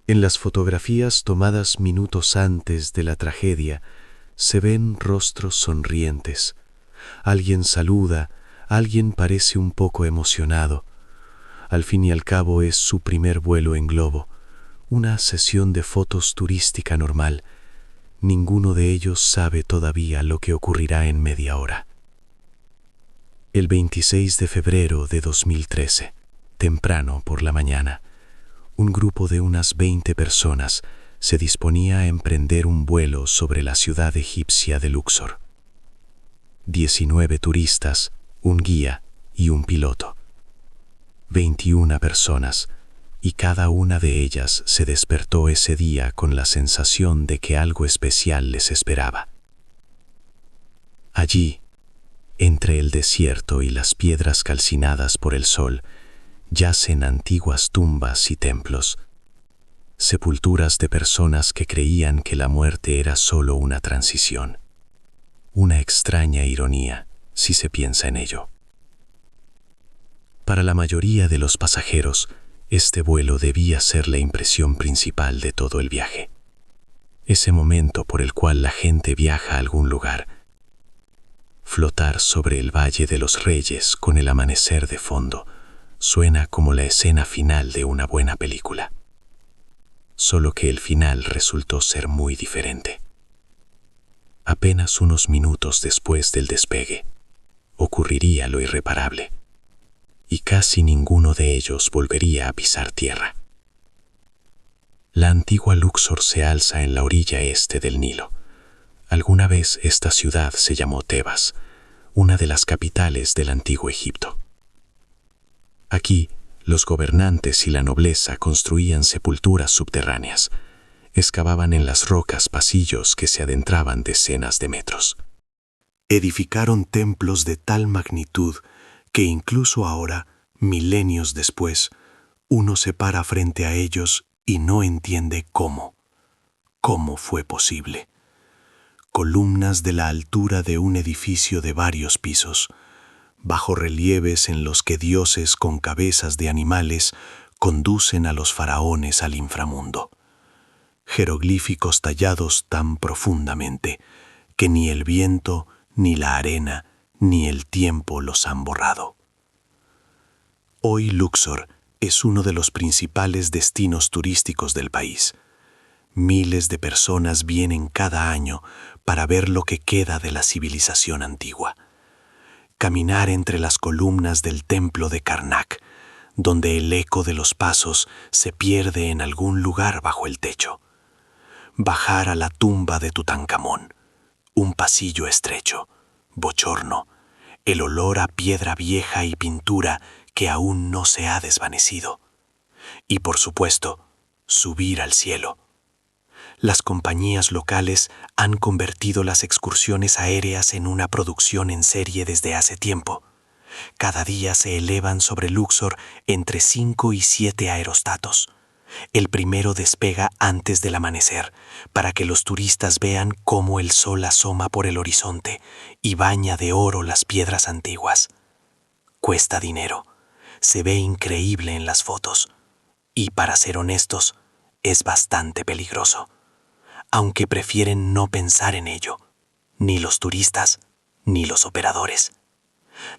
En las fotografías tomadas minutos antes de la tragedia, se ven rostros sonrientes. Alguien saluda, alguien parece un poco emocionado. Al fin y al cabo es su primer vuelo en globo, una sesión de fotos turística normal. Ninguno de ellos sabe todavía lo que ocurrirá en media hora. El 26 de febrero de 2013, temprano por la mañana, un grupo de unas 20 personas se disponía a emprender un vuelo sobre la ciudad egipcia de Luxor. 19 turistas, un guía y un piloto. 21 personas, y cada una de ellas se despertó ese día con la sensación de que algo especial les esperaba. Allí, entre el desierto y las piedras calcinadas por el sol, yacen antiguas tumbas y templos, sepulturas de personas que creían que la muerte era solo una transición. Una extraña ironía, si se piensa en ello. Para la mayoría de los pasajeros, este vuelo debía ser la impresión principal de todo el viaje. Ese momento por el cual la gente viaja a algún lugar. Flotar sobre el Valle de los Reyes con el amanecer de fondo suena como la escena final de una buena película. Solo que el final resultó ser muy diferente. Apenas unos minutos después del despegue, ocurriría lo irreparable, y casi ninguno de ellos volvería a pisar tierra. La antigua Luxor se alza en la orilla este del Nilo. Alguna vez esta ciudad se llamó Tebas, una de las capitales del antiguo Egipto. Aquí, los gobernantes y la nobleza construían sepulturas subterráneas, excavaban en las rocas pasillos que se adentraban decenas de metros. Edificaron templos de tal magnitud que incluso ahora, milenios después, uno se para frente a ellos y no entiende cómo fue posible. Columnas de la altura de un edificio de varios pisos, bajorrelieves en los que dioses con cabezas de animales conducen a los faraones al inframundo. Jeroglíficos tallados tan profundamente que ni el viento, ni la arena, ni el tiempo los han borrado. Hoy Luxor es uno de los principales destinos turísticos del país. Miles de personas vienen cada año para ver lo que queda de la civilización antigua. Caminar entre las columnas del templo de Karnak, donde el eco de los pasos se pierde en algún lugar bajo el techo. Bajar a la tumba de Tutankamón, un pasillo estrecho, bochorno, el olor a piedra vieja y pintura que aún no se ha desvanecido. Y por supuesto, subir al cielo. Las compañías locales han convertido las excursiones aéreas en una producción en serie desde hace tiempo. Cada día se elevan sobre Luxor entre 5 y 7 aerostatos. El primero despega antes del amanecer, para que los turistas vean cómo el sol asoma por el horizonte y baña de oro las piedras antiguas. Cuesta dinero, se ve increíble en las fotos, y para ser honestos, es bastante peligroso, aunque prefieren no pensar en ello, ni los turistas, ni los operadores.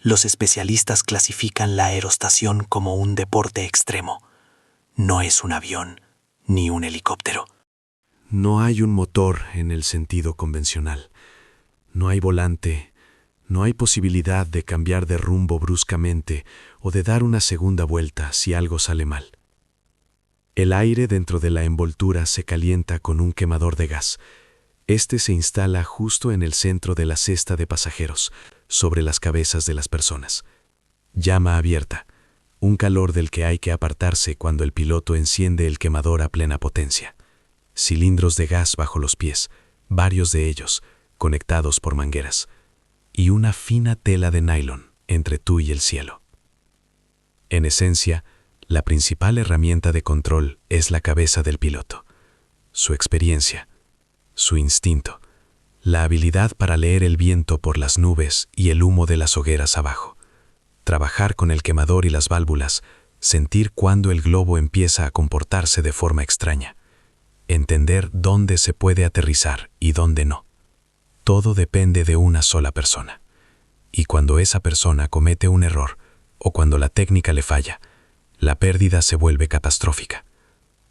Los especialistas clasifican la aerostación como un deporte extremo. No es un avión, ni un helicóptero. No hay un motor en el sentido convencional. No hay volante, no hay posibilidad de cambiar de rumbo bruscamente o de dar una segunda vuelta si algo sale mal. El aire dentro de la envoltura se calienta con un quemador de gas. Este se instala justo en el centro de la cesta de pasajeros, sobre las cabezas de las personas. Llama abierta, un calor del que hay que apartarse cuando el piloto enciende el quemador a plena potencia. Cilindros de gas bajo los pies, varios de ellos, conectados por mangueras, y una fina tela de nylon entre tú y el cielo. En esencia, la principal herramienta de control es la cabeza del piloto, su experiencia, su instinto, la habilidad para leer el viento por las nubes y el humo de las hogueras abajo, trabajar con el quemador y las válvulas sentir cuándo el globo empieza a comportarse de forma extraña, entender dónde se puede aterrizar y dónde no. Todo depende de una sola persona. Y cuando esa persona comete un error o cuando la técnica le falla, la pérdida se vuelve catastrófica,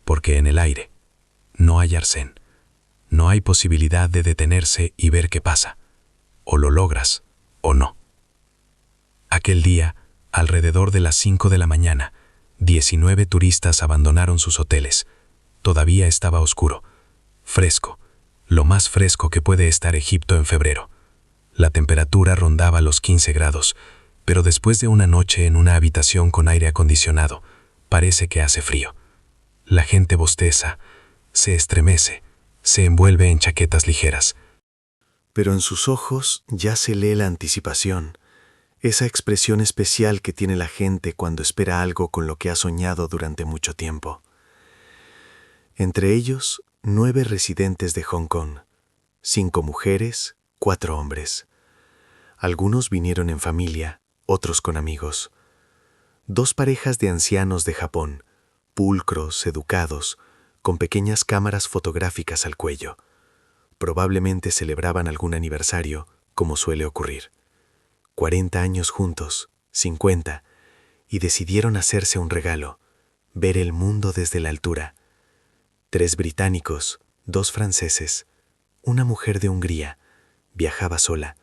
porque en el aire no hay arcén, no hay posibilidad de detenerse y ver qué pasa. O lo logras o no. Aquel día, alrededor de las 5 de la mañana, 19 turistas abandonaron sus hoteles. Todavía estaba oscuro, fresco, lo más fresco que puede estar Egipto en febrero. La temperatura rondaba los 15 grados, pero después de una noche en una habitación con aire acondicionado, parece que hace frío. La gente bosteza, se estremece, se envuelve en chaquetas ligeras. Pero en sus ojos ya se lee la anticipación, esa expresión especial que tiene la gente cuando espera algo con lo que ha soñado durante mucho tiempo. Entre ellos, 9 residentes de Hong Kong, 5 mujeres, 4 hombres. Algunos vinieron en familia, otros con amigos. 2 parejas de ancianos de Japón, pulcros, educados, con pequeñas cámaras fotográficas al cuello. Probablemente celebraban algún aniversario, como suele ocurrir. 40 años juntos, 50, y decidieron hacerse un regalo, ver el mundo desde la altura. 3 británicos, 2 franceses, una mujer de Hungría, viajaba sola,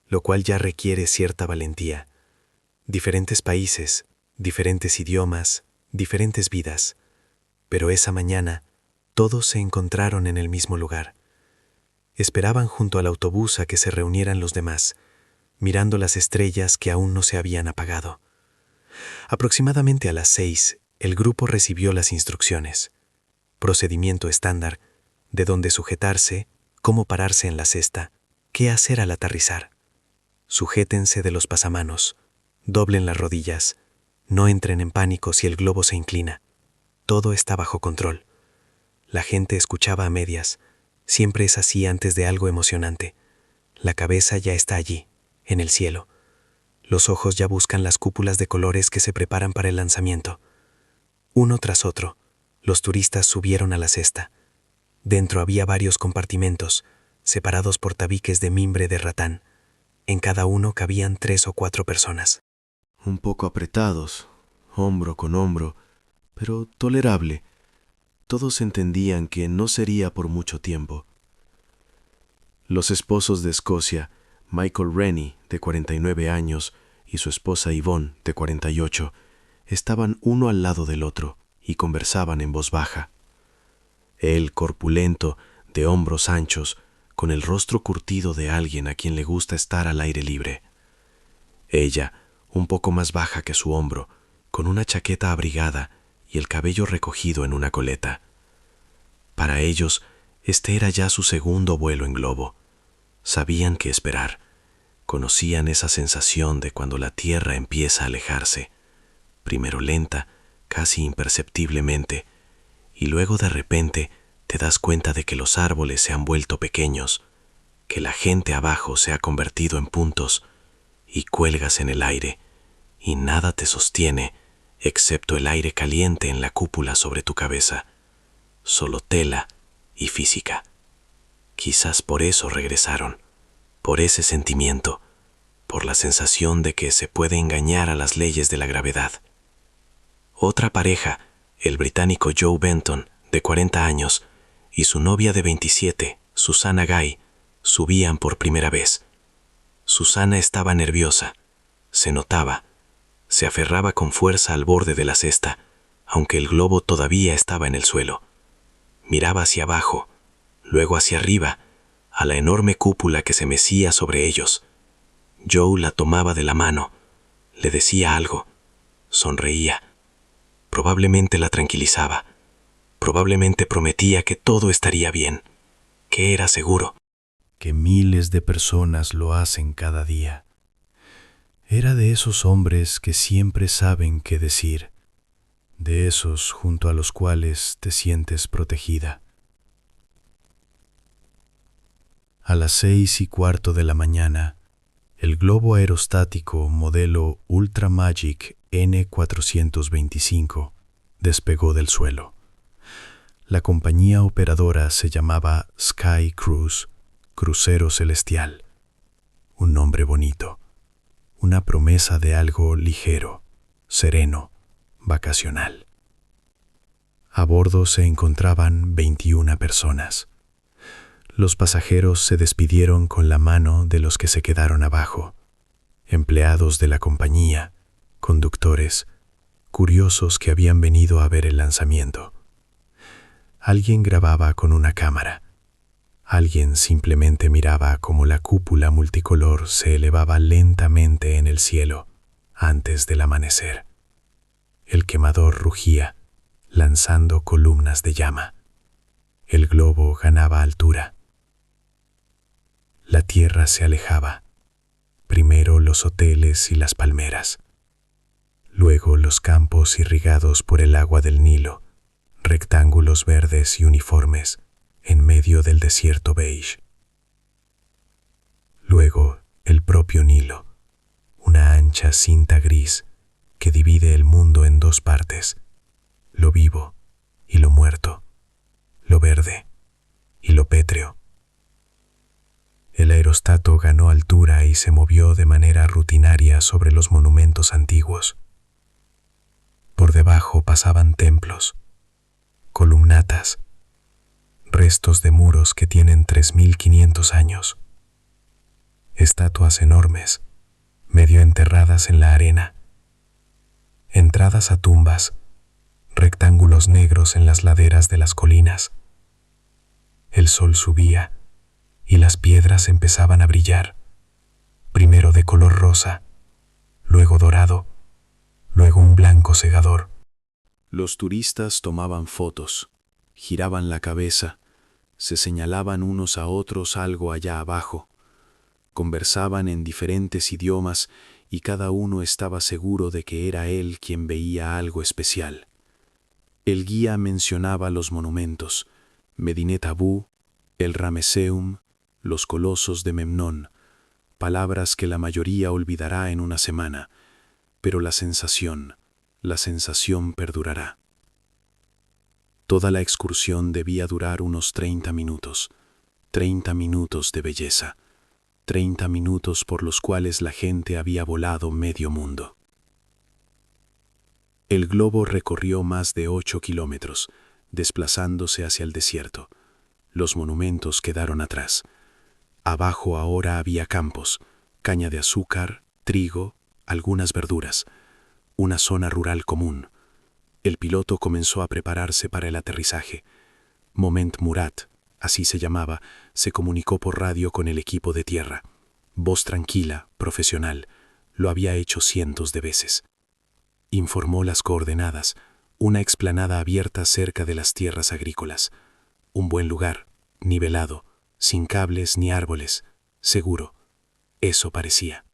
lo cual ya requiere cierta valentía. Diferentes países, diferentes idiomas, diferentes vidas. Pero esa mañana, todos se encontraron en el mismo lugar. Esperaban junto al autobús a que se reunieran los demás, mirando las estrellas que aún no se habían apagado. Aproximadamente a las 6, el grupo recibió las instrucciones. Procedimiento estándar, de dónde sujetarse, cómo pararse en la cesta, qué hacer al aterrizar. Sujétense de los pasamanos, doblen las rodillas, no entren en pánico si el globo se inclina. Todo está bajo control. La gente escuchaba a medias. Siempre es así antes de algo emocionante. La cabeza ya está allí, en el cielo. Los ojos ya buscan las cúpulas de colores que se preparan para el lanzamiento. Uno tras otro, los turistas subieron a la cesta. Dentro había varios compartimentos, separados por tabiques de mimbre de ratán. En cada uno cabían 3 o 4 personas. Un poco apretados, hombro con hombro, pero tolerable. Todos entendían que no sería por mucho tiempo. Los esposos de Escocia, Michael Rennie, de 49 años, y su esposa Yvonne, de 48, estaban uno al lado del otro y conversaban en voz baja. Él, corpulento, de hombros anchos, con el rostro curtido de alguien a quien le gusta estar al aire libre. Ella, un poco más baja que su hombro, con una chaqueta abrigada y el cabello recogido en una coleta. Para ellos, este era ya su segundo vuelo en globo. Sabían qué esperar. Conocían esa sensación de cuando la tierra empieza a alejarse, primero lenta, casi imperceptiblemente, y luego de repente te das cuenta de que los árboles se han vuelto pequeños, que la gente abajo se ha convertido en puntos, y cuelgas en el aire, y nada te sostiene excepto el aire caliente en la cúpula sobre tu cabeza, solo tela y física. Quizás por eso regresaron, por ese sentimiento, por la sensación de que se puede engañar a las leyes de la gravedad. Otra pareja, el británico Joe Benton, de 40 años, y su novia de 27, Susanna Guy, subían por primera vez. Susanna estaba nerviosa, se notaba, se aferraba con fuerza al borde de la cesta, aunque el globo todavía estaba en el suelo. Miraba hacia abajo, luego hacia arriba, a la enorme cúpula que se mecía sobre ellos. Joe la tomaba de la mano, le decía algo, sonreía. Probablemente la tranquilizaba, probablemente prometía que todo estaría bien, que era seguro. Que miles de personas lo hacen cada día. Era de esos hombres que siempre saben qué decir, de esos junto a los cuales te sientes protegida. A las 6:15 de la mañana, el globo aerostático modelo Ultra Magic N425 despegó del suelo. La compañía operadora se llamaba Sky Cruise, Crucero Celestial. Un nombre bonito, una promesa de algo ligero, sereno, vacacional. A bordo se encontraban 21 personas. Los pasajeros se despidieron con la mano de los que se quedaron abajo, empleados de la compañía, conductores, curiosos que habían venido a ver el lanzamiento. Alguien grababa con una cámara. Alguien simplemente miraba cómo la cúpula multicolor se elevaba lentamente en el cielo antes del amanecer. El quemador rugía, lanzando columnas de llama. El globo ganaba altura. La tierra se alejaba. Primero los hoteles y las palmeras. Luego los campos irrigados por el agua del Nilo, rectángulos verdes y uniformes en medio del desierto beige. Luego el propio Nilo, una ancha cinta gris que divide el mundo en dos partes, lo vivo y lo muerto, lo verde y lo pétreo. El aerostato ganó altura y se movió de manera rutinaria sobre los monumentos antiguos. Por debajo pasaban templos, columnatas, restos de muros que tienen 3.500 años, estatuas enormes, medio enterradas en la arena, entradas a tumbas, rectángulos negros en las laderas de las colinas. El sol subía y las piedras empezaban a brillar, primero de color rosa, luego dorado, luego un blanco cegador. Los turistas tomaban fotos, giraban la cabeza, se señalaban unos a otros algo allá abajo, conversaban en diferentes idiomas y cada uno estaba seguro de que era él quien veía algo especial. El guía mencionaba los monumentos, Medinet Abú, el Ramesseum, los colosos de Memnón, palabras que la mayoría olvidará en una semana, pero la sensación perdurará. Toda la excursión debía durar unos 30 minutos de belleza, 30 minutos por los cuales la gente había volado medio mundo. El globo recorrió más de 8 kilómetros, desplazándose hacia el desierto. Los monumentos quedaron atrás. Abajo ahora había campos, caña de azúcar, trigo, algunas verduras, una zona rural común. El piloto comenzó a prepararse para el aterrizaje. Moment Murat, así se llamaba, se comunicó por radio con el equipo de tierra. Voz tranquila, profesional, lo había hecho cientos de veces. Informó las coordenadas, una explanada abierta cerca de las tierras agrícolas. Un buen lugar, nivelado, sin cables ni árboles, seguro. Eso parecía.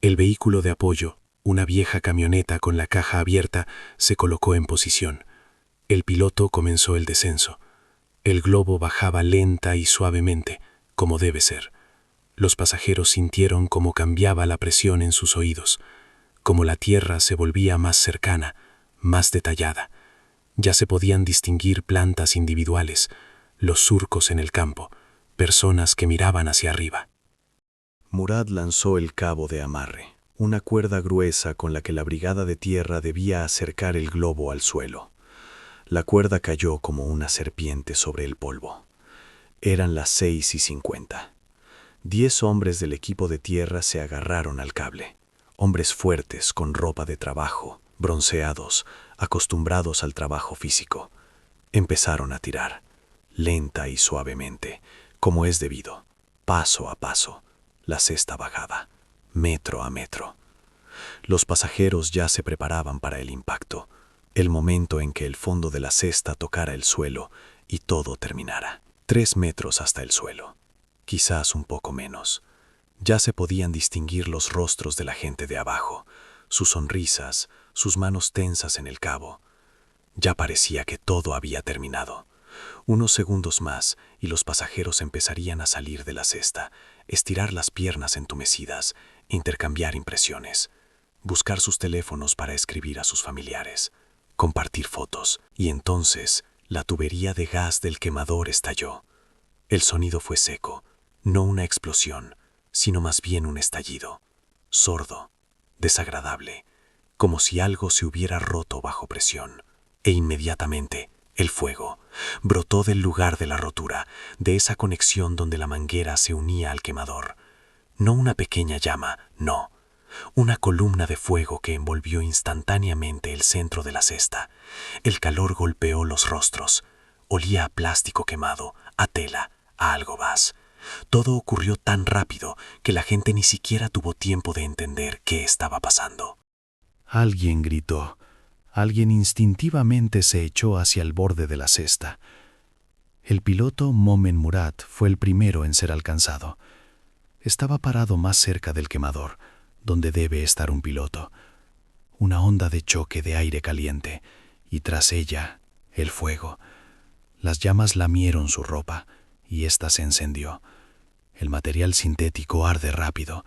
El vehículo de apoyo, una vieja camioneta con la caja abierta, se colocó en posición. El piloto comenzó el descenso. El globo bajaba lenta y suavemente, como debe ser. Los pasajeros sintieron cómo cambiaba la presión en sus oídos, cómo la tierra se volvía más cercana, más detallada. Ya se podían distinguir plantas individuales, los surcos en el campo, personas que miraban hacia arriba. Murad lanzó el cabo de amarre, una cuerda gruesa con la que la brigada de tierra debía acercar el globo al suelo. La cuerda cayó como una serpiente sobre el polvo. Eran las 6:50. 10 hombres del equipo de tierra se agarraron al cable. Hombres fuertes, con ropa de trabajo, bronceados, acostumbrados al trabajo físico. Empezaron a tirar, lenta y suavemente, como es debido, paso a paso. La cesta bajaba, metro a metro. Los pasajeros ya se preparaban para el impacto, el momento en que el fondo de la cesta tocara el suelo y todo terminara. 3 metros hasta el suelo, quizás un poco menos. Ya se podían distinguir los rostros de la gente de abajo, sus sonrisas, sus manos tensas en el cabo. Ya parecía que todo había terminado. Unos segundos más y los pasajeros empezarían a salir de la cesta, estirar las piernas entumecidas, intercambiar impresiones. buscar sus teléfonos para escribir a sus familiares, compartir fotos, y entonces la tubería de gas del quemador estalló. El sonido fue seco, no una explosión, sino más bien un estallido, sordo, desagradable, como si algo se hubiera roto bajo presión, e inmediatamente el fuego brotó del lugar de la rotura, de esa conexión donde la manguera se unía al quemador. No una pequeña llama, no, una columna de fuego que envolvió instantáneamente el centro de la cesta. El calor golpeó los rostros, olía a plástico quemado, a tela, a algo más. Todo ocurrió tan rápido que la gente ni siquiera tuvo tiempo de entender qué estaba pasando. Alguien gritó. Alguien instintivamente se echó hacia el borde de la cesta. El piloto Momen Murat fue el primero en ser alcanzado. Estaba parado más cerca del quemador, donde debe estar un piloto. Una onda de choque de aire caliente, y tras ella, el fuego. Las llamas lamieron su ropa, y ésta se encendió. El material sintético arde rápido.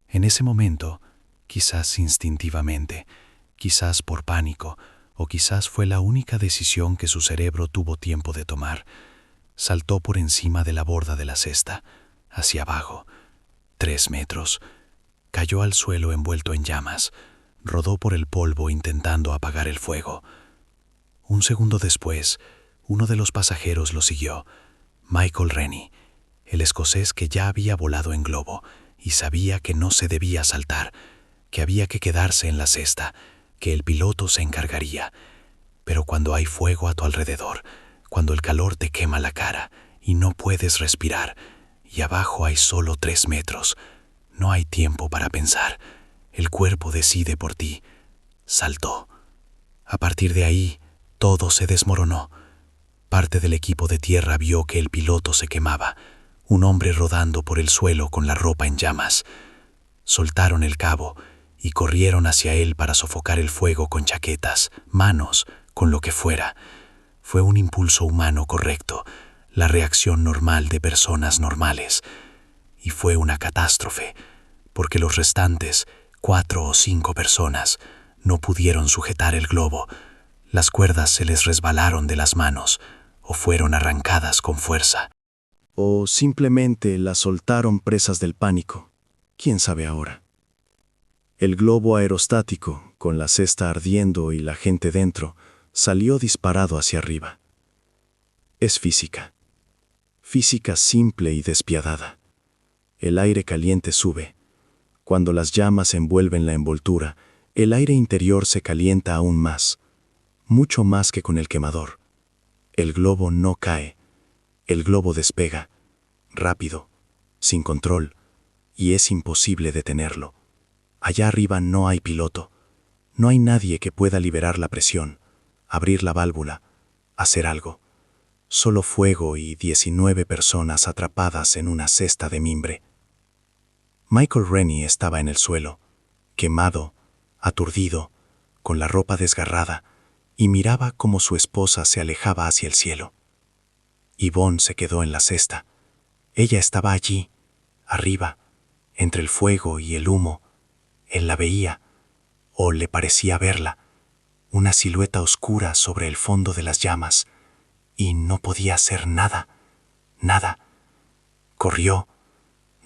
En ese momento, quizás instintivamente, quizás por pánico, o quizás fue la única decisión que su cerebro tuvo tiempo de tomar, saltó por encima de la borda de la cesta, hacia abajo, 3 metros. Cayó al suelo envuelto en llamas, rodó por el polvo intentando apagar el fuego. Un segundo después, uno de los pasajeros lo siguió, Michael Rennie, el escocés que ya había volado en globo y sabía que no se debía saltar, que había que quedarse en la cesta, que el piloto se encargaría. Pero cuando hay fuego a tu alrededor, cuando el calor te quema la cara y no puedes respirar, y abajo hay solo 3 metros, no hay tiempo para pensar. El cuerpo decide por ti. Saltó. A partir de ahí, todo se desmoronó. Parte del equipo de tierra vio que el piloto se quemaba, un hombre rodando por el suelo con la ropa en llamas. Soltaron el cabo y corrieron hacia él para sofocar el fuego con chaquetas, manos, con lo que fuera. Fue un impulso humano correcto, la reacción normal de personas normales. Y fue una catástrofe, porque los restantes, 4 o 5 personas, no pudieron sujetar el globo. Las cuerdas se les resbalaron de las manos o fueron arrancadas con fuerza. O simplemente las soltaron presas del pánico. ¿Quién sabe ahora? El globo aerostático, con la cesta ardiendo y la gente dentro, salió disparado hacia arriba. Es física. Física simple y despiadada. El aire caliente sube. Cuando las llamas envuelven la envoltura, el aire interior se calienta aún más, mucho más que con el quemador. El globo no cae. El globo despega, rápido, sin control, y es imposible detenerlo. Allá arriba no hay piloto. No hay nadie que pueda liberar la presión, abrir la válvula, hacer algo. Solo fuego y 19 personas atrapadas en una cesta de mimbre. Michael Rennie estaba en el suelo, quemado, aturdido, con la ropa desgarrada, y miraba cómo su esposa se alejaba hacia el cielo. Yvonne se quedó en la cesta. Ella estaba allí, arriba, entre el fuego y el humo. Él la veía, o le parecía verla, una silueta oscura sobre el fondo de las llamas, y no podía hacer nada, nada. Corrió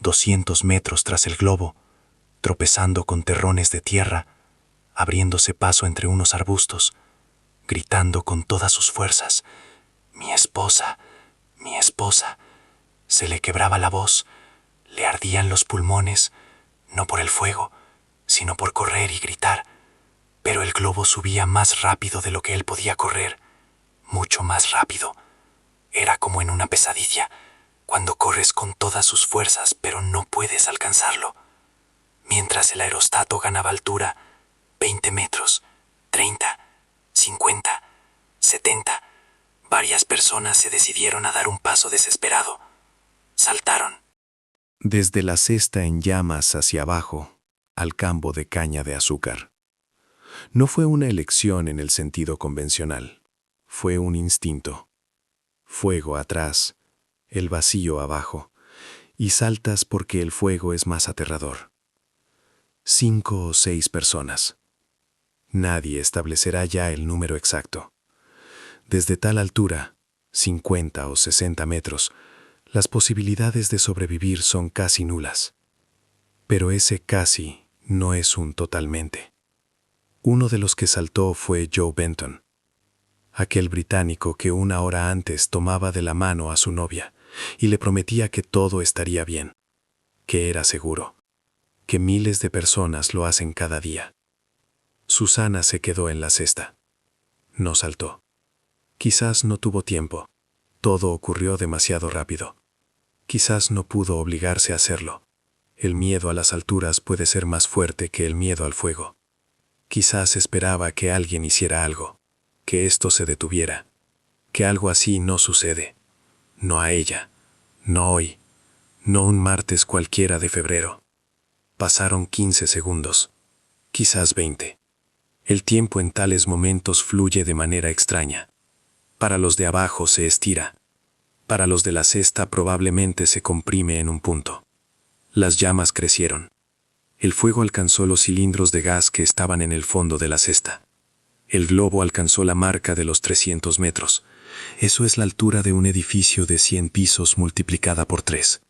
200 metros tras el globo, tropezando con terrones de tierra, abriéndose paso entre unos arbustos, gritando con todas sus fuerzas, «Mi esposa, mi esposa». Se le quebraba la voz, le ardían los pulmones, no por el fuego, sino por correr y gritar. Pero el globo subía más rápido de lo que él podía correr, mucho más rápido. Era como en una pesadilla, cuando corres con todas sus fuerzas pero no puedes alcanzarlo. Mientras el aerostato ganaba altura, 20 metros, 30, 50, 70, varias personas se decidieron a dar un paso desesperado. Saltaron. Desde la cesta en llamas hacia abajo, al campo de caña de azúcar. No fue una elección en el sentido convencional, fue un instinto. Fuego atrás, el vacío abajo, y saltas porque el fuego es más aterrador. 5 o 6 personas. Nadie establecerá ya el número exacto. Desde tal altura, 50 o 60 metros, las posibilidades de sobrevivir son casi nulas. Pero ese casi no es un totalmente. Uno de los que saltó fue Joe Benton, aquel británico que una hora antes tomaba de la mano a su novia y le prometía que todo estaría bien, que era seguro, que miles de personas lo hacen cada día. Susana se quedó en la cesta. No saltó. Quizás no tuvo tiempo. Todo ocurrió demasiado rápido. Quizás no pudo obligarse a hacerlo. El miedo a las alturas puede ser más fuerte que el miedo al fuego. Quizás esperaba que alguien hiciera algo, que esto se detuviera, que algo así no sucede. No a ella, no hoy, no un martes cualquiera de febrero. Pasaron 15 segundos, quizás 20. El tiempo en tales momentos fluye de manera extraña. Para los de abajo se estira. Para los de la cesta probablemente se comprime en un punto. Las llamas crecieron. El fuego alcanzó los cilindros de gas que estaban en el fondo de la cesta. El globo alcanzó la marca de los 300 metros. Eso es la altura de un edificio de 100 pisos multiplicada por 3.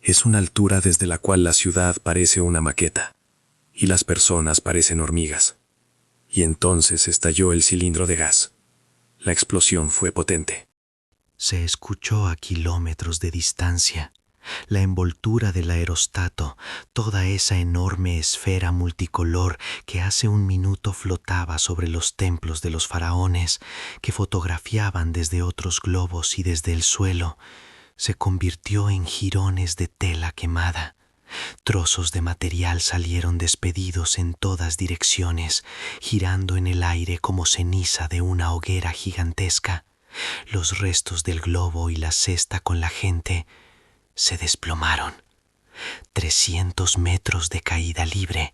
Es una altura desde la cual la ciudad parece una maqueta y las personas parecen hormigas. Y entonces estalló el cilindro de gas. La explosión fue potente. Se escuchó a kilómetros de distancia. La envoltura del aerostato, toda esa enorme esfera multicolor que hace un minuto flotaba sobre los templos de los faraones, que fotografiaban desde otros globos y desde el suelo, se convirtió en jirones de tela quemada. Trozos de material salieron despedidos en todas direcciones, girando en el aire como ceniza de una hoguera gigantesca. Los restos del globo y la cesta con la gente se desplomaron. 300 metros de caída libre.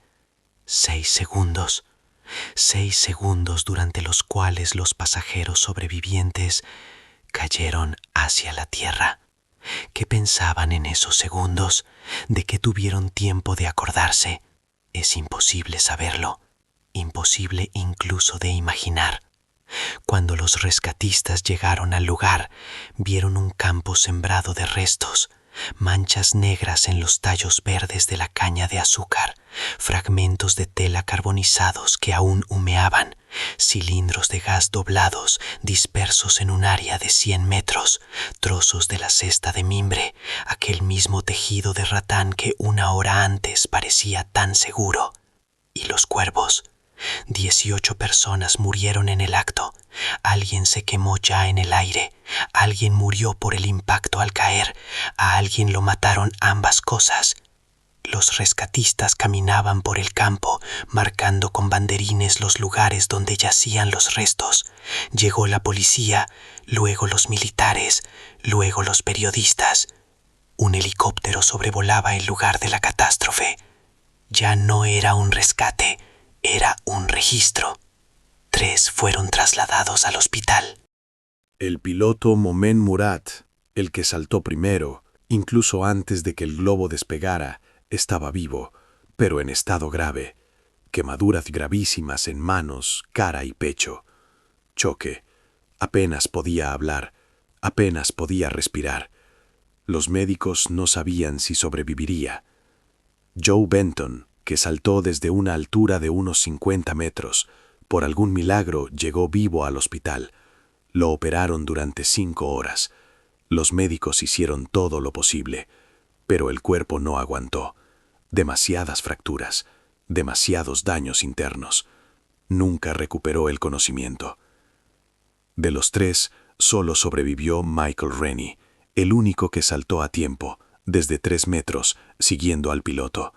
6 segundos. 6 segundos durante los cuales los pasajeros sobrevivientes cayeron hacia la tierra. ¿Qué pensaban en esos segundos? ¿De qué tuvieron tiempo de acordarse? Es imposible saberlo, imposible incluso de imaginar. Cuando los rescatistas llegaron al lugar, vieron un campo sembrado de restos, manchas negras en los tallos verdes de la caña de azúcar, fragmentos de tela carbonizados que aún humeaban, cilindros de gas doblados dispersos en un área de 100 metros, trozos de la cesta de mimbre, aquel mismo tejido de ratán que una hora antes parecía tan seguro. Y los cuervos. 18 personas murieron en el acto. Alguien se quemó ya en el aire. Alguien murió por el impacto al caer. A alguien lo mataron ambas cosas. Los rescatistas caminaban por el campo, marcando con banderines los lugares donde yacían los restos. Llegó la policía, luego los militares, luego los periodistas. Un helicóptero sobrevolaba el lugar de la catástrofe. Ya no era un rescate, era un registro. 3 fueron trasladados al hospital. El piloto Momen Murat, el que saltó primero, incluso antes de que el globo despegara, estaba vivo, pero en estado grave. Quemaduras gravísimas en manos, cara y pecho. Choque. Apenas podía hablar, apenas podía respirar. Los médicos no sabían si sobreviviría. Joe Benton, que saltó desde una altura de unos 50 metros, por algún milagro llegó vivo al hospital. Lo operaron durante 5 horas. Los médicos hicieron todo lo posible, pero el cuerpo no aguantó. Demasiadas fracturas, demasiados daños internos. Nunca recuperó el conocimiento. De los 3, solo sobrevivió Michael Rennie, el único que saltó a tiempo, desde 3 metros, siguiendo al piloto.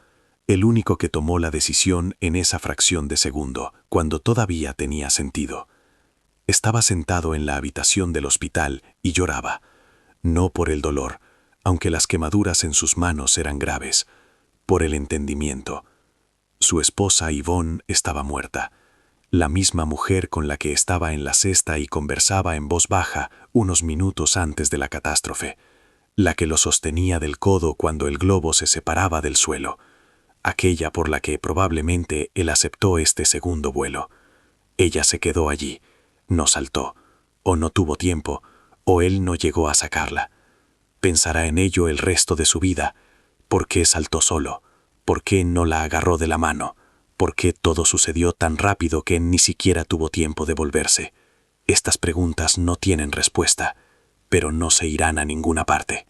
El único que tomó la decisión en esa fracción de segundo, cuando todavía tenía sentido. Estaba sentado en la habitación del hospital y lloraba. No por el dolor, aunque las quemaduras en sus manos eran graves, por el entendimiento. Su esposa Yvonne estaba muerta, la misma mujer con la que estaba en la cesta y conversaba en voz baja unos minutos antes de la catástrofe, la que lo sostenía del codo cuando el globo se separaba del suelo. aquella por la que probablemente él aceptó este segundo vuelo. Ella se quedó allí, no saltó, o no tuvo tiempo, o él no llegó a sacarla. Pensará en ello el resto de su vida. ¿Por qué saltó solo? ¿Por qué no la agarró de la mano? ¿Por qué todo sucedió tan rápido que ni siquiera tuvo tiempo de volverse? Estas preguntas no tienen respuesta, pero no se irán a ninguna parte.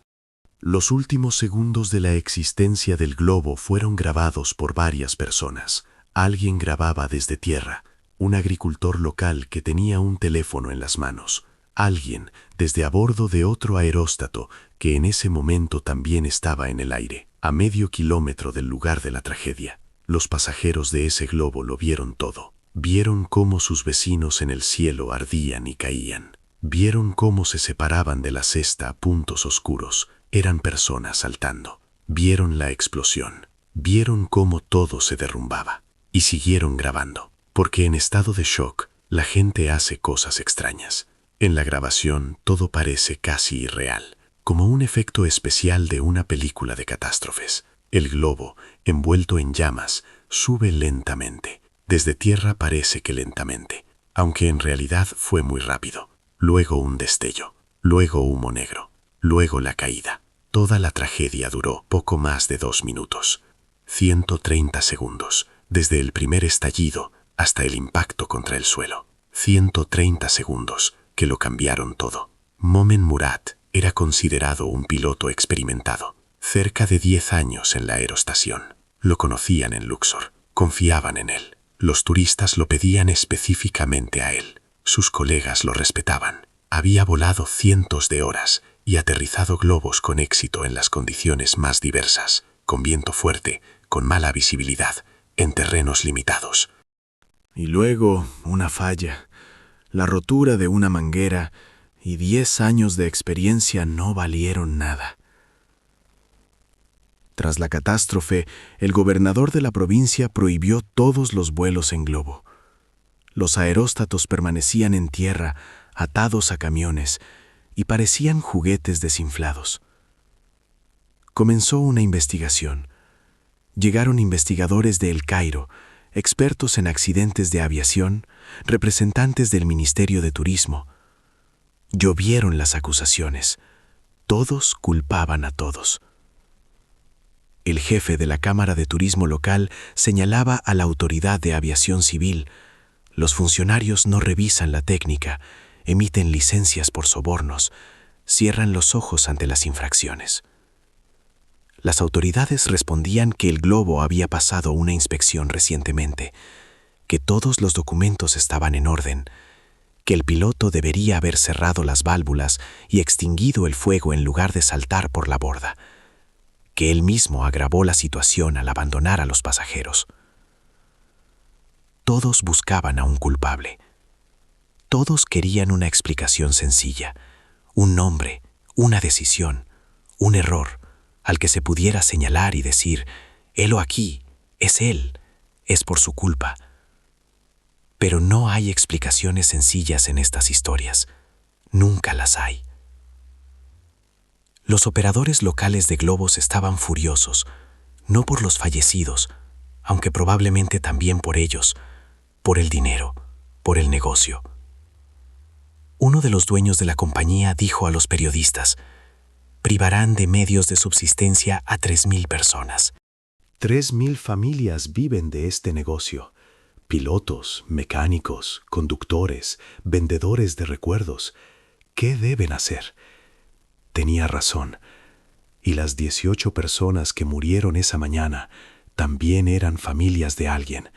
Los últimos segundos de la existencia del globo fueron grabados por varias personas. Alguien grababa desde tierra, un agricultor local que tenía un teléfono en las manos. Alguien desde a bordo de otro aeróstato que en ese momento también estaba en el aire, a medio kilómetro del lugar de la tragedia. Los pasajeros de ese globo lo vieron todo. Vieron cómo sus vecinos en el cielo ardían y caían. Vieron cómo se separaban de la cesta a puntos oscuros. Eran personas saltando. Vieron la explosión. Vieron cómo todo se derrumbaba. Y siguieron grabando. Porque en estado de shock, la gente hace cosas extrañas. En la grabación todo parece casi irreal, como un efecto especial de una película de catástrofes. El globo, envuelto en llamas, sube lentamente. Desde tierra parece que lentamente, aunque en realidad fue muy rápido. Luego un destello, luego humo negro, luego la caída. Toda la tragedia duró poco más de 2 minutos. 130 segundos, desde el primer estallido hasta el impacto contra el suelo. 130 segundos que lo cambiaron todo. Momen Murat era considerado un piloto experimentado. Cerca de 10 años en la aeroestación. Lo conocían en Luxor, confiaban en él. Los turistas lo pedían específicamente a él. Sus colegas lo respetaban. Había volado cientos de horas y aterrizado globos con éxito en las condiciones más diversas, con viento fuerte, con mala visibilidad, en terrenos limitados. Y luego una falla, la rotura de una manguera y 10 años de experiencia no valieron nada. Tras la catástrofe, el gobernador de la provincia prohibió todos los vuelos en globo. Los aeróstatos permanecían en tierra, atados a camiones, y parecían juguetes desinflados. Comenzó una investigación. Llegaron investigadores de El Cairo, expertos en accidentes de aviación, representantes del Ministerio de Turismo. Llovieron las acusaciones. Todos culpaban a todos. El jefe de la Cámara de Turismo local señalaba a la Autoridad de Aviación Civil. Los funcionarios no revisan la técnica, emiten licencias por sobornos, cierran los ojos ante las infracciones. Las autoridades respondían que el globo había pasado una inspección recientemente, que todos los documentos estaban en orden, que el piloto debería haber cerrado las válvulas y extinguido el fuego en lugar de saltar por la borda, que él mismo agravó la situación al abandonar a los pasajeros. Todos buscaban a un culpable. Todos querían una explicación sencilla, un nombre, una decisión, un error, al que se pudiera señalar y decir, helo aquí, es él, es por su culpa. Pero no hay explicaciones sencillas en estas historias. Nunca las hay. Los operadores locales de globos estaban furiosos, no por los fallecidos, aunque probablemente también por ellos, por el dinero, por el negocio. Uno de los dueños de la compañía dijo a los periodistas, privarán de medios de subsistencia a 3,000 personas. 3,000 familias viven de este negocio. Pilotos, mecánicos, conductores, vendedores de recuerdos. ¿Qué deben hacer? Tenía razón. Y las 18 personas que murieron esa mañana también eran familias de alguien.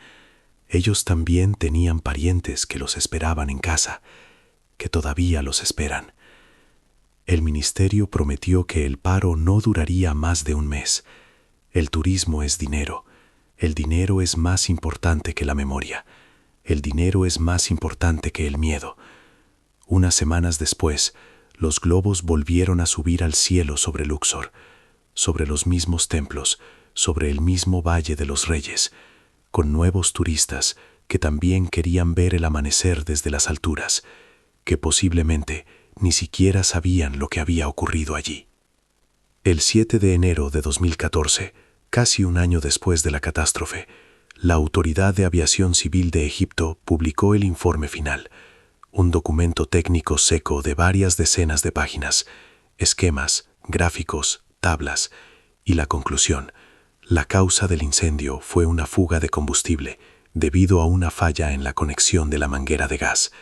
Ellos también tenían parientes que los esperaban en casa, que todavía los esperan. El ministerio prometió que el paro no duraría más de un mes. El turismo es dinero. El dinero es más importante que la memoria. El dinero es más importante que el miedo. Unas semanas después, los globos volvieron a subir al cielo sobre Luxor, sobre los mismos templos, sobre el mismo Valle de los Reyes, con nuevos turistas que también querían ver el amanecer desde las alturas, que posiblemente ni siquiera sabían lo que había ocurrido allí. El 7 de enero de 2014, Casi un año después de la catástrofe, la Autoridad de Aviación Civil de Egipto publicó el informe final, un documento técnico seco de varias decenas de páginas, esquemas, gráficos, tablas, y la conclusión: la causa del incendio fue una fuga de combustible debido a una falla en la conexión de la manguera de gas.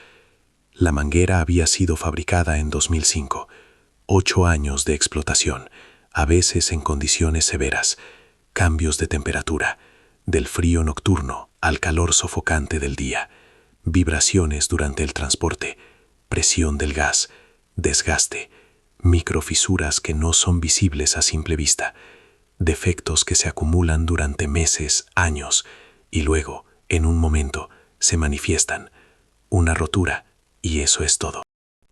La manguera había sido fabricada en 2005, 8 años de explotación, a veces en condiciones severas, cambios de temperatura, del frío nocturno al calor sofocante del día, vibraciones durante el transporte, presión del gas, desgaste, microfisuras que no son visibles a simple vista, defectos que se acumulan durante meses, años, y luego, en un momento, se manifiestan. Una rotura, y eso es todo.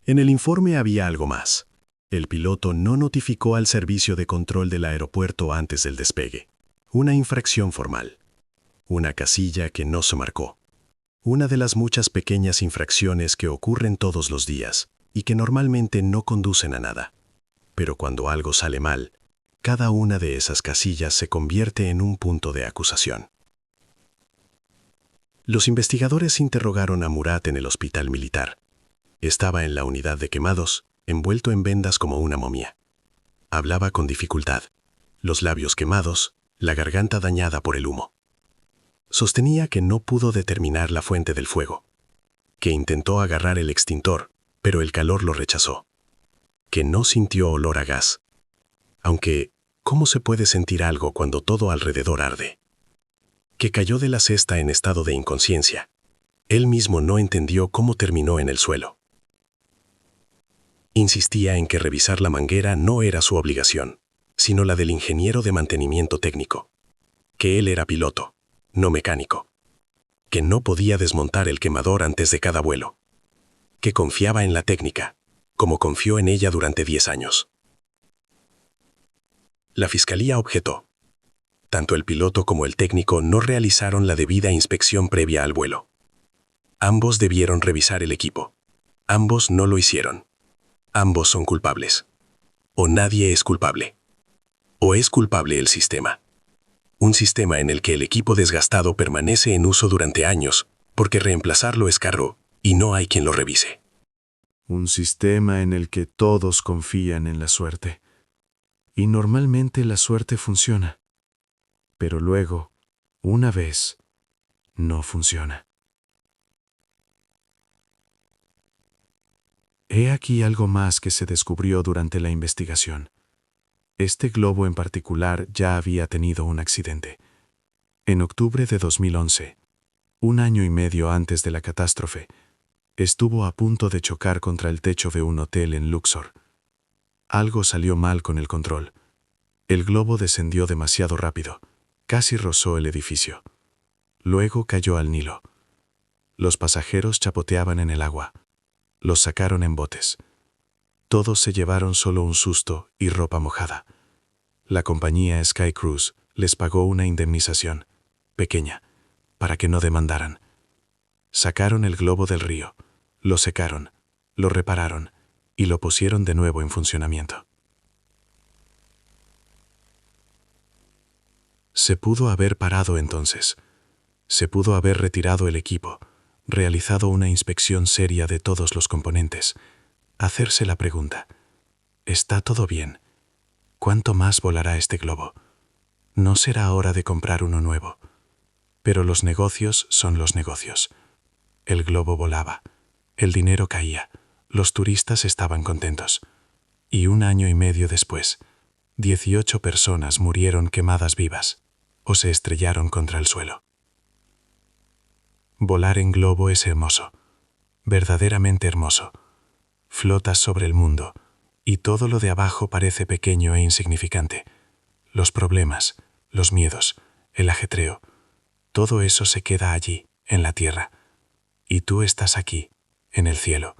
En el informe había algo más. El piloto no notificó al servicio de control del aeropuerto antes del despegue. Una infracción formal. Una casilla que no se marcó. Una de las muchas pequeñas infracciones que ocurren todos los días y que normalmente no conducen a nada. Pero cuando algo sale mal, cada una de esas casillas se convierte en un punto de acusación. Los investigadores interrogaron a Murat en el hospital militar. Estaba en la unidad de quemados, envuelto en vendas como una momia. Hablaba con dificultad, los labios quemados, la garganta dañada por el humo. Sostenía que no pudo determinar la fuente del fuego, que intentó agarrar el extintor, pero el calor lo rechazó, que no sintió olor a gas. Aunque, ¿cómo se puede sentir algo cuando todo alrededor arde? Que cayó de la cesta en estado de inconsciencia. Él mismo no entendió cómo terminó en el suelo. Insistía en que revisar la manguera no era su obligación, sino la del ingeniero de mantenimiento técnico. Que él era piloto, no mecánico. Que no podía desmontar el quemador antes de cada vuelo. Que confiaba en la técnica, como confió en ella durante 10 años. La fiscalía objetó. Tanto el piloto como el técnico no realizaron la debida inspección previa al vuelo. Ambos debieron revisar el equipo. Ambos no lo hicieron. Ambos son culpables. O nadie es culpable. O es culpable el sistema. Un sistema en el que el equipo desgastado permanece en uso durante años, porque reemplazarlo es caro y no hay quien lo revise. Un sistema en el que todos confían en la suerte. Y normalmente la suerte funciona. Pero luego, una vez, no funciona. He aquí algo más que se descubrió durante la investigación. Este globo en particular ya había tenido un accidente. En octubre de 2011, un año y medio antes de la catástrofe, estuvo a punto de chocar contra el techo de un hotel en Luxor. Algo salió mal con el control. El globo descendió demasiado rápido, casi rozó el edificio. Luego cayó al Nilo. Los pasajeros chapoteaban en el agua. Los sacaron en botes. Todos se llevaron solo un susto y ropa mojada. La compañía Sky Cruise les pagó una indemnización, pequeña, para que no demandaran. Sacaron el globo del río, lo secaron, lo repararon y lo pusieron de nuevo en funcionamiento. Se pudo haber parado entonces. Se pudo haber retirado el equipo, realizado una inspección seria de todos los componentes, hacerse la pregunta: ¿está todo bien? ¿Cuánto más volará este globo? No será hora de comprar uno nuevo. Pero los negocios son los negocios. El globo volaba, el dinero caía, los turistas estaban contentos. Y un año y medio después, 18 personas murieron quemadas vivas o se estrellaron contra el suelo. Volar en globo es hermoso, verdaderamente hermoso. Flotas sobre el mundo, y todo lo de abajo parece pequeño e insignificante. Los problemas, los miedos, el ajetreo, todo eso se queda allí, en la tierra. Y tú estás aquí, en el cielo,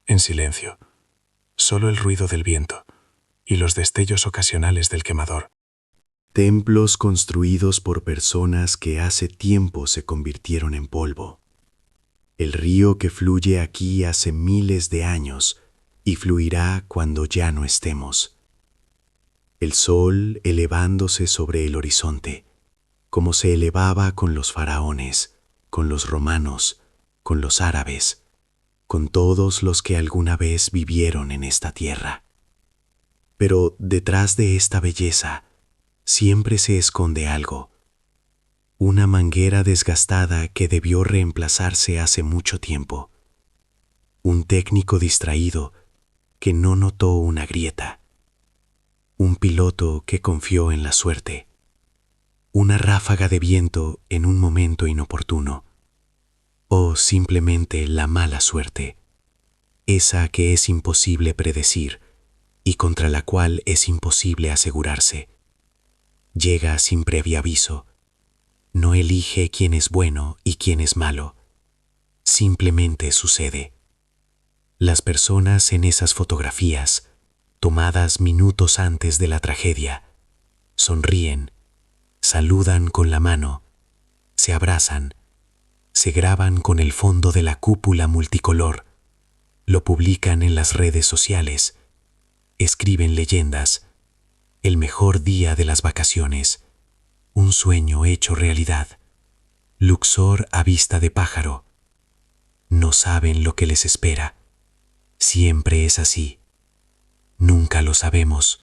en silencio. Solo el ruido del viento y los destellos ocasionales del quemador. Templos construidos por personas que hace tiempo se convirtieron en polvo. El río que fluye aquí hace miles de años y fluirá cuando ya no estemos. el sol elevándose sobre el horizonte, como se elevaba con los faraones, con los romanos, con los árabes, con todos los que alguna vez vivieron en esta tierra. Pero detrás de esta belleza siempre se esconde algo, una manguera desgastada que debió reemplazarse hace mucho tiempo, un técnico distraído que no notó una grieta, un piloto que confió en la suerte, una ráfaga de viento en un momento inoportuno, o simplemente la mala suerte, esa que es imposible predecir y contra la cual es imposible asegurarse. Llega sin previo aviso, no elige quién es bueno y quién es malo, simplemente sucede. Las personas en esas fotografías, tomadas minutos antes de la tragedia, sonríen, saludan con la mano, se abrazan, se graban con el fondo de la cúpula multicolor, lo publican en las redes sociales, escriben leyendas, el mejor día de las vacaciones, un sueño hecho realidad, Luxor a vista de pájaro. No saben lo que les espera. Siempre es así. Nunca lo sabemos.